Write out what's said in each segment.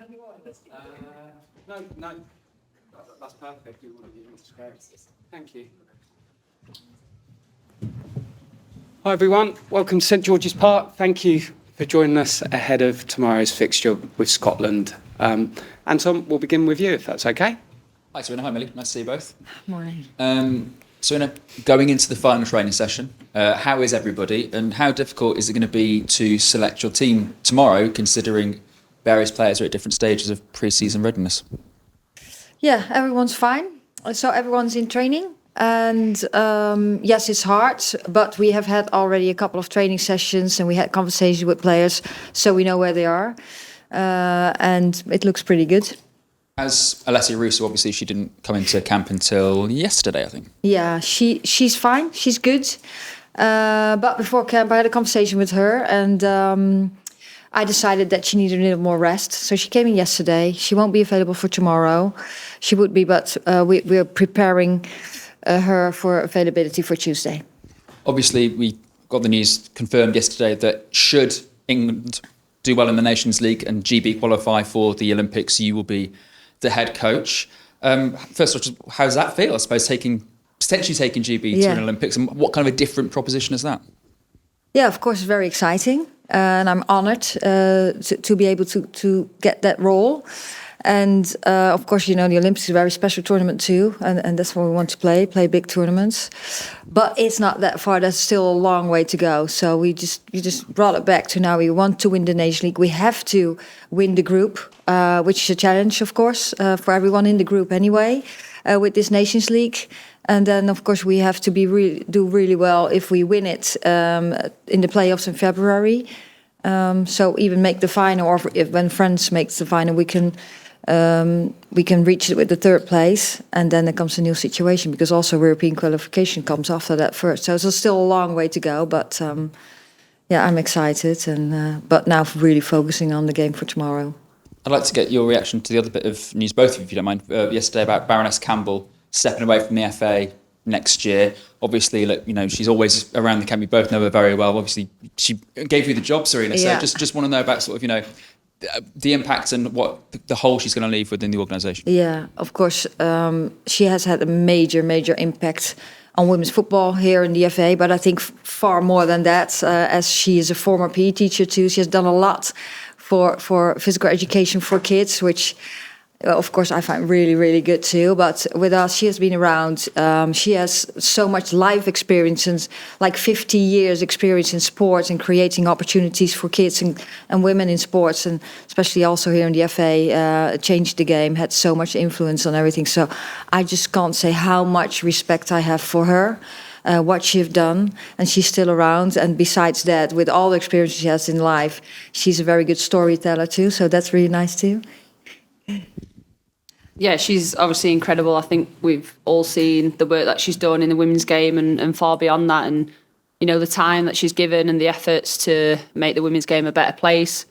No. That's perfect. Thank you. Hi everyone, welcome to St George's Park. Thank you for joining us ahead of tomorrow's fixture with Scotland. Anton, we'll begin with you if that's okay. Hi Sarina, hi Millie, nice to see you both. Morning. Sarina, going into the final training session, how is everybody and how difficult is it going to be to select your team tomorrow considering various players are at different stages of pre-season readiness? Yeah, everyone's fine. So everyone's in training. And yes, it's hard, but we have had already a couple of training sessions and we had conversations with players, so we know where they are. And it looks pretty good. As Alessia Russo, obviously she didn't come into camp until yesterday, I think. Yeah, she's fine. She's good. But before camp, I had a conversation with her and I decided that she needed a little more rest. So she came in yesterday. She won't be available for tomorrow. She would be, but we're preparing her for availability for Tuesday. Obviously, we got the news confirmed yesterday that should England do well in the Nations League and GB qualify for the Olympics, you will be the head coach. First of all, how does that feel? I suppose potentially taking GB to an Olympics, and what kind of a different proposition is that? Yeah, of course, it's very exciting, and I'm honoured to be able to get that role. And of course, you know, the Olympics is a very special tournament too, and that's what we want to play big tournaments. But it's not that far. There's still a long way to go. So we just brought it back to now. We want to win the Nations League. We have to win the group, which is a challenge, of course, for everyone in the group anyway, with this Nations League. And then, of course, we have to do really well if we win it in the playoffs in February. So even make the final, or if when France makes the final, we can reach it with the third place, and then there comes a new situation because also European qualification comes after that first. So there's still a long way to go, but yeah, I'm excited, and but now really focusing on the game for tomorrow. I'd like to get your reaction to the other bit of news, both of you, if you don't mind. Yesterday about Baroness Campbell stepping away from the FA next year. Obviously, look, you know, she's always around the camp. We both know her very well. Obviously, she gave you the job, Sarina. So just want to know about sort of, you know, the impact and what the hole she's going to leave within the organisation. Yeah, of course. She has had a major impact on women's football here in the FA, but I think far more than that, as she is a former PE teacher too. She has done a lot for physical education for kids, which of course I find really good too. But with us, she has been around. She has so much life experience, and like 50 years experience in sports and creating opportunities for kids and women in sports, and especially also here in the FA, changed the game, had so much influence on everything. So I just can't say how much respect I have for her, what she's done, and she's still around. And besides that, with all the experience she has in life, she's a very good storyteller too. So that's really nice too. Yeah, she's obviously incredible. I think we've all seen the work that she's done in the women's game and far beyond that. And, you know, the time that she's given and the efforts to make the women's game a better place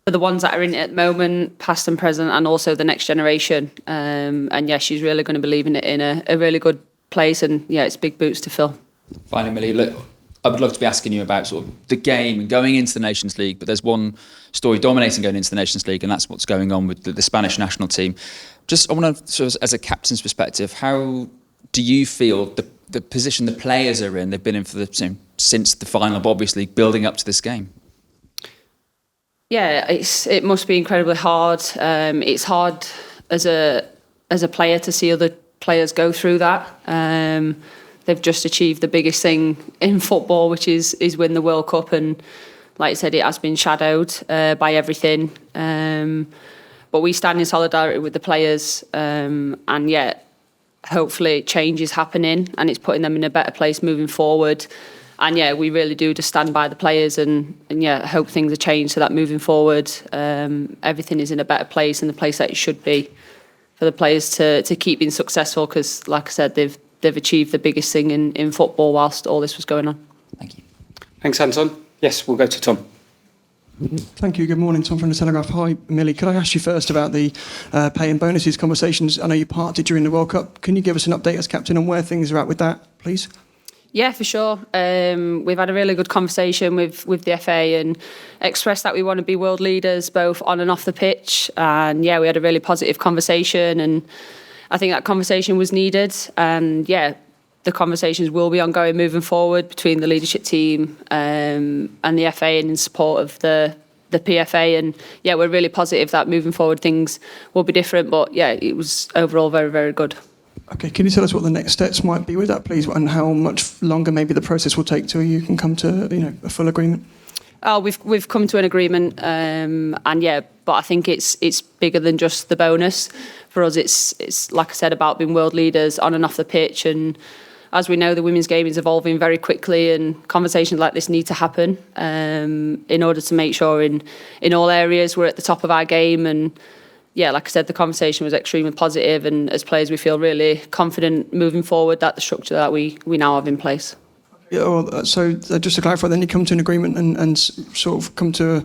for the ones that are in it at the moment, past and present, and also the next generation. And yeah, she's really going to be leaving it in a really good place. And yeah, it's big boots to fill. Finally, Millie, look, I would love to be asking you about sort of the game and going into the Nations League, but there's one story dominating going into the Nations League, and that's what's going on with the Spanish national team. Just, I want to, sort of, as a captain's perspective, how do you feel the position the players are in? They've been in for since the final, but obviously building up to this game. Yeah, it must be incredibly hard. It's hard as a player to see other players go through that. They've just achieved the biggest thing in football, which is win the World Cup, and like I said, it has been shadowed by everything. But we stand in solidarity with the players, and yet hopefully change is happening and it's putting them in a better place moving forward. And yeah, we really do just stand by the players and yeah, hope things are changed so that moving forward, everything is in a better place and the place that it should be for the players to keep being successful. Because like I said, they've achieved the biggest thing in football whilst all this was going on. Thank you. Thanks, Anton. Yes, we'll go to Tom. Thank you. Good morning, Tom from The Telegraph. Hi, Millie. Could I ask you first about the pay and bonuses conversations? I know you parted during the World Cup. Can you give us an update as captain on where things are at with that, please? Yeah, for sure. We've had a really good conversation with the FA and expressed that we want to be world leaders both on and off the pitch. And yeah, we had a really positive conversation, and I think that conversation was needed. And yeah, the conversations will be ongoing moving forward between the leadership team and the FA, and in support of the PFA. And yeah, we're really positive that moving forward things will be different. But yeah, it was overall very, very good. Okay, can you tell us what the next steps might be with that, please, and how much longer maybe the process will take till you can come to a full agreement? Oh, we've come to an agreement, and yeah, but I think it's bigger than just the bonus. For us, it's like I said, about being world leaders on and off the pitch. And as we know, the women's game is evolving very quickly, and conversations like this need to happen in order to make sure in all areas we're at the top of our game. And yeah, like I said, the conversation was extremely positive, and as players we feel really confident moving forward that the structure that we now have in place. Yeah, well, so just to clarify, then you come to an agreement and sort of come to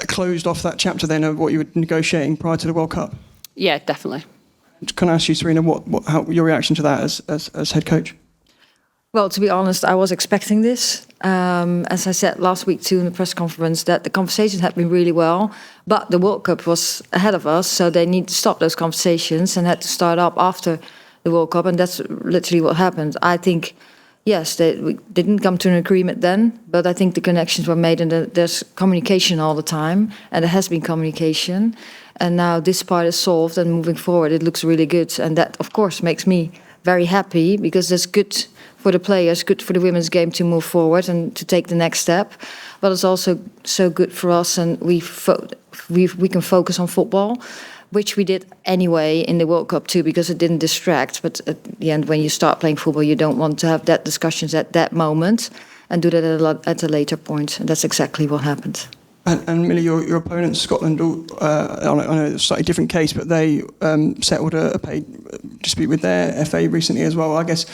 closed off that chapter then of what you were negotiating prior to the World Cup? Yeah, definitely. Can I ask you, Sarina, how your reaction to that as head coach? Well, to be honest, I was expecting this. As I said last week too in the press conference, that the conversations had been really well, but the World Cup was ahead of us, so they need to stop those conversations and had to start up after the World Cup, and that's literally what happened. I think, yes, we didn't come to an agreement then, but I think the connections were made, and there's communication all the time, and there has been communication, and now this part is solved, and moving forward it looks really good, and that of course makes me very happy, because that's good for the players, good for the women's game to move forward and to take the next step. But it's also so good for us, and we can focus on football, which we did anyway in the World Cup too, because it didn't distract. But at the end, when you start playing football, you don't want to have that discussions at that moment and do that at a later point. And that's exactly what happened. And Millie, your opponent, Scotland, I know it's a slightly different case, but they settled a pay dispute with their FA recently as well. I guess,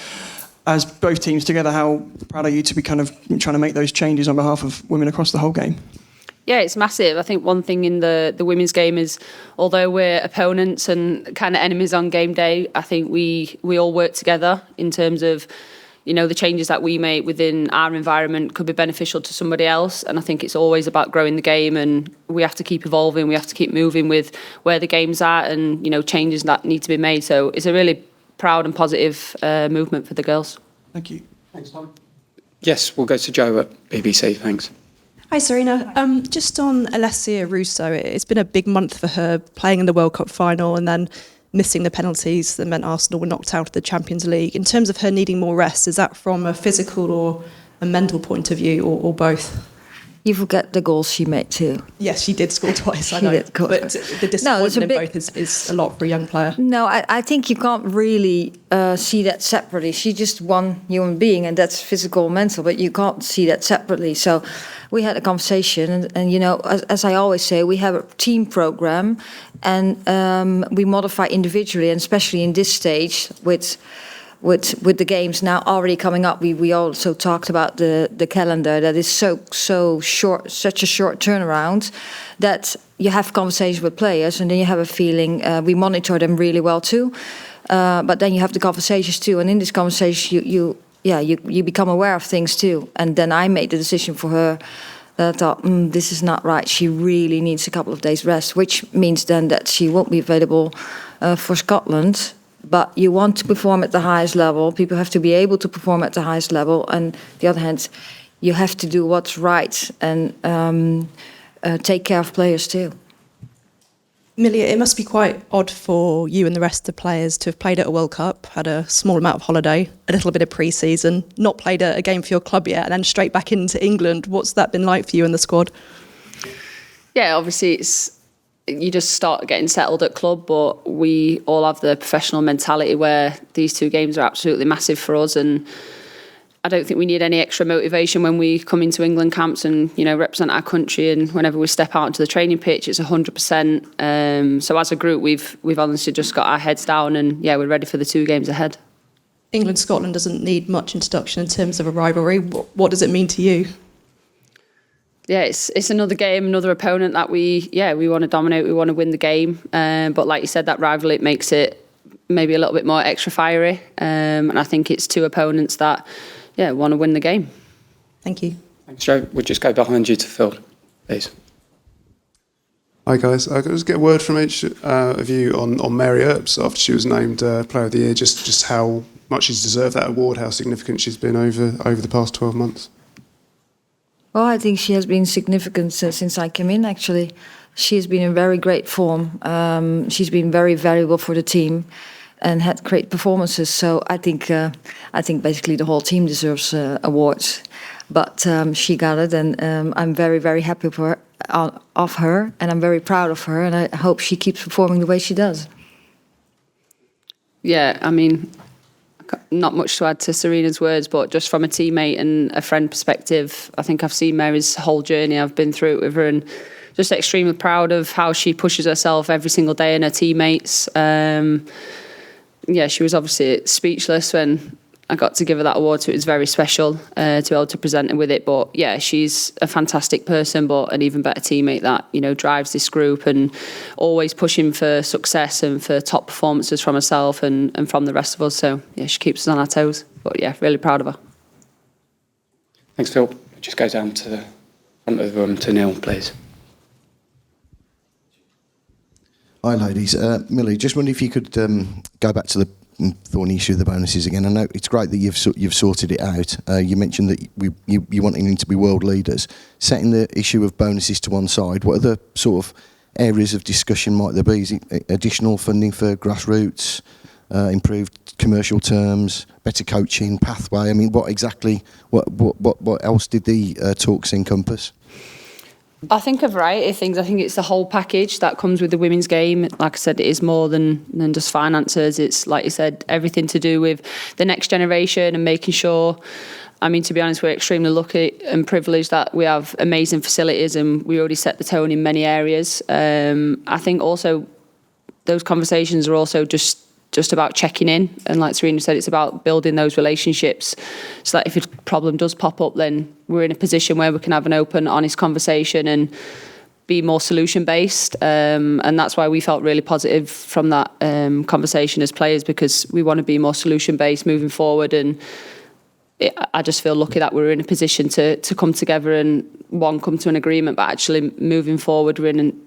as both teams together, how proud are you to be kind of trying to make those changes on behalf of women across the whole game? Yeah, it's massive. I think one thing in the women's game is, although we're opponents and kind of enemies on game day, I think we all work together in terms of, the changes that we make within our environment could be beneficial to somebody else. And I think it's always about growing the game, and we have to keep evolving. We have to keep moving with where the game's at, and, changes that need to be made. So it's a really proud and positive movement for the girls. Thank you. Thanks, Tom. Yes, we'll go to Joe at BBC. Thanks. Hi, Sarina. Just on Alessia Russo, it's been a big month for her, playing in the World Cup final and then missing the penalties that meant Arsenal were knocked out of the Champions League. In terms of her needing more rest, is that from a physical or a mental point of view, or both? You forget the goals she made too. Yes, she did score twice, I She know. did score But twice. the disappointment No, in both is a lot for a young player. No, I think you can't really see that separately. She's just one human being, and that's physical and mental, but you can't see that separately. So we had a conversation, and as I always say, we have a team program, and we modify individually, and especially in this stage with the games now already coming up, we also talked about the calendar that is so short, such a short turnaround, that you have conversations with players, and then you have a feeling. We monitor them really well too, but then you have the conversations too, and in this conversation you become aware of things too. And then I made the decision for her that I thought, this is not right. She really needs a couple of days rest, which means then that she won't be available for Scotland. But you want to perform at the highest level. People have to be able to perform at the highest level. And on the other hand, you have to do what's right and take care of players too. Millie, it must be quite odd for you and the rest of the players to have played at a World Cup, had a small amount of holiday, a little bit of pre-season, not played a game for your club yet, and then straight back into England. What's that been like for you and the squad? Yeah, obviously you just start getting settled at club, but we all have the professional mentality where these two games are absolutely massive for us, and I don't think we need any extra motivation when we come into England camps and represent our country, and whenever we step out into the training pitch it's 100%. So as a group we've honestly just got our heads down, and we're ready for the two games ahead. England-Scotland doesn't need much introduction in terms of a rivalry. What does it mean to you? Yeah, it's another game, another opponent that we want to dominate, we want to win the game. But like you said, that rivalry, it makes it maybe a little bit more extra fiery. And I think it's two opponents that want to win the game. Thank you. Thanks, Joe. We'll just go behind you to Phil, please. Hi guys, I could just get a word from each of you on Mary Earps after she was named Player of the Year, just how much she's deserved that award, how significant she's been over the past 12 months. Well, I think she has been significant since I came in, actually. She has been in very great form. She's been very valuable for the team and had great performances. So I think basically the whole team deserves awards. But she got it, and I'm very, very happy of her, and I'm very proud of her, and I hope she keeps performing the way she does. Yeah, I mean, not much to add to Sarina's words, but just from a teammate and a friend perspective, I think I've seen Mary's whole journey. I've been through it with her, and just extremely proud of how she pushes herself every single day and her teammates. She was obviously speechless when I got to give her that award, so it was very special to be able to present her with it. But yeah, she's a fantastic person, but an even better teammate that, drives this group and always pushing for success and for top performances from herself and from the rest of us. So yeah, she keeps us on our toes. But yeah, really proud of her. Thanks, Phil. We'll just go down to the front of the room to Neil, please. Hi, ladies. Millie, just wondered if you could go back to the thorny issue of the bonuses again. I know it's great that you've sorted it out. You mentioned that you want England to be world leaders. Setting the issue of bonuses to one side, what other sort of areas of discussion might there be? Is it additional funding for grassroots, improved commercial terms, better coaching, pathway? I mean, what else did the talks encompass? I think a variety of things. I think it's the whole package that comes with the women's game. Like I said, it is more than just finances. It's, like you said, everything to do with the next generation and making sure, I mean, to be honest, we're extremely lucky and privileged that we have amazing facilities and we already set the tone in many areas. I think also those conversations are also just about checking in, and like Sarina said, it's about building those relationships so that if a problem does pop up, then we're in a position where we can have an open, honest conversation and be more solution based, and that's why we felt really positive from that conversation as players, because we want to be more solution based moving forward. And I just feel lucky that we're in a position to come together and come to an agreement, but actually moving forward we're in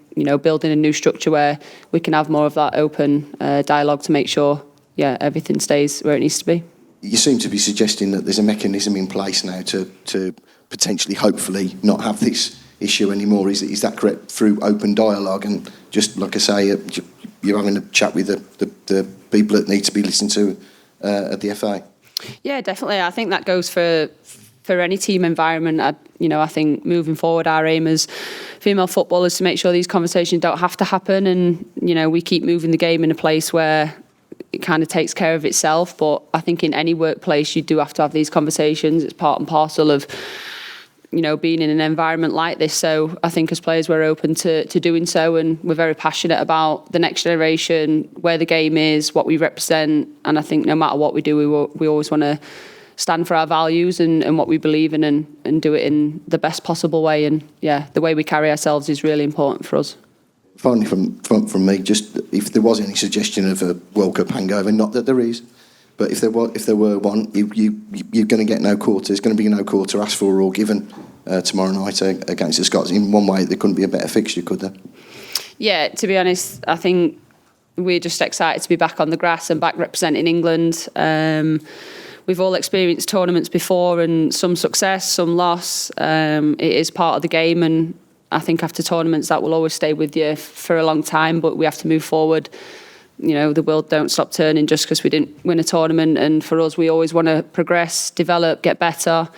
building a new structure where we can have more of that open dialogue to make sure, everything stays where it needs to be. You seem to be suggesting that there's a mechanism in place now to potentially, hopefully, not have this issue anymore. Is that correct? Through open dialogue and just, like I say, you're having a chat with the people that need to be listened to at the FA? Yeah, definitely. I think that goes for any team environment. I think moving forward, our aim as female footballers to make sure these conversations don't have to happen, and we keep moving the game in a place where it kind of takes care of itself. But I think in any workplace you do have to have these conversations. It's part and parcel of being in an environment like this. So I think as players we're open to doing so, and we're very passionate about the next generation, where the game is, what we represent. And I think no matter what we do, we always want to stand for our values and what we believe in, and do it in the best possible way. And the way we carry ourselves is really important for us. Finally, from me, just if there was any suggestion of a World Cup hangover, not that there is, but if there were one, you're going to get no quarter. There's going to be no quarter asked for or given tomorrow night against the Scots. In one way, there couldn't be a better fixture, could there? Yeah, to be honest, I think we're just excited to be back on the grass and back representing England. We've all experienced tournaments before, and some success, some loss. It is part of the game, and I think after tournaments that will always stay with you for a long time, but we have to move forward. The world don't stop turning just because we didn't win a tournament, and for us we always want to progress, develop, get better,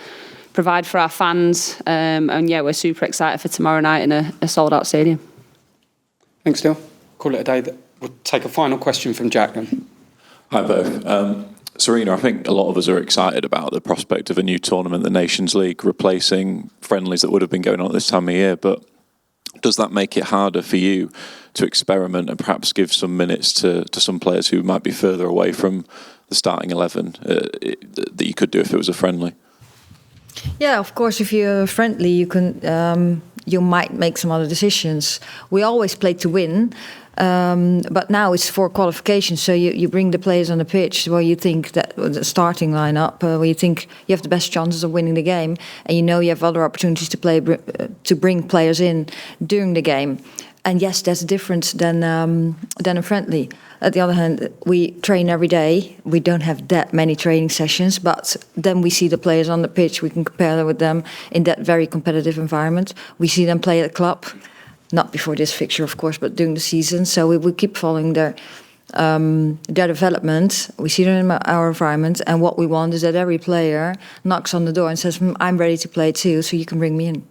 provide for our fans, and we're super excited for tomorrow night in a sold out stadium. Thanks, Neil. Call it a day. We'll take a final question from Jack then. Hi both. Sarina, I think a lot of us are excited about the prospect of a new tournament, the Nations League, replacing friendlies that would have been going on at this time of year. But does that make it harder for you to experiment and perhaps give some minutes to some players who might be further away from the starting 11 that you could do if it was a friendly? Yeah, of course, if you're friendly, you might make some other decisions. We always play to win. But now it's for qualification, so you bring the players on the pitch where you think that the starting lineup, where you think you have the best chances of winning the game, and you know you have other opportunities to play to bring players in during the game. And yes, that's different than a friendly. At the other hand, we train every day. We don't have that many training sessions, but then we see the players on the pitch. We can compare with them in that very competitive environment. We see them play at the club. Not before this fixture, of course, but during the season. So we keep following their development. We see them in our environment, and what we want is that every player knocks on the door and says, "I'm ready to play too, so you can bring me in."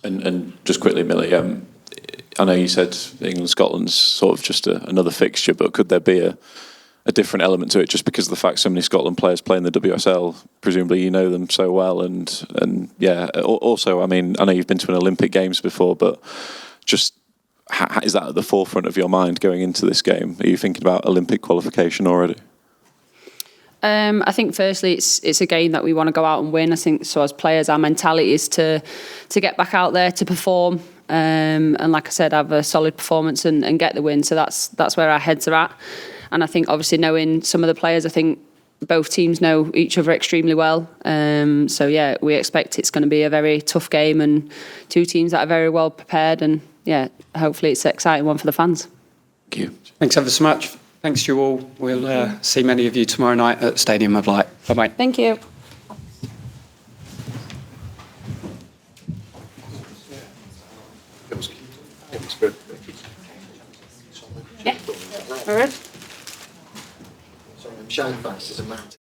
And just quickly, Millie, I know you said England-Scotland's sort of just another fixture, but could there be a different element to it just because of the fact so many Scotland players play in the WSL? Presumably you know them so well, and yeah. Also, I mean, I know you've been to an Olympic Games before, but just is that at the forefront of your mind going into this game? Are you thinking about Olympic qualification already? I think firstly it's a game that we want to go out and win. I think so as players our mentality is to get back out there to perform, and like I said, have a solid performance and get the win. So that's where our heads are at. And I think obviously knowing some of the players, I think both teams know each other extremely well. So yeah, we expect it's going to be a very tough game and two teams that are very well prepared, and yeah, hopefully it's an exciting one for the fans. Thank you. Thanks ever so much. Thanks to you all. We'll see many of you tomorrow night at Stadium of Light. Bye-bye. Thank you. Yeah. All right. Sorry, I'm showing fast as a mountain.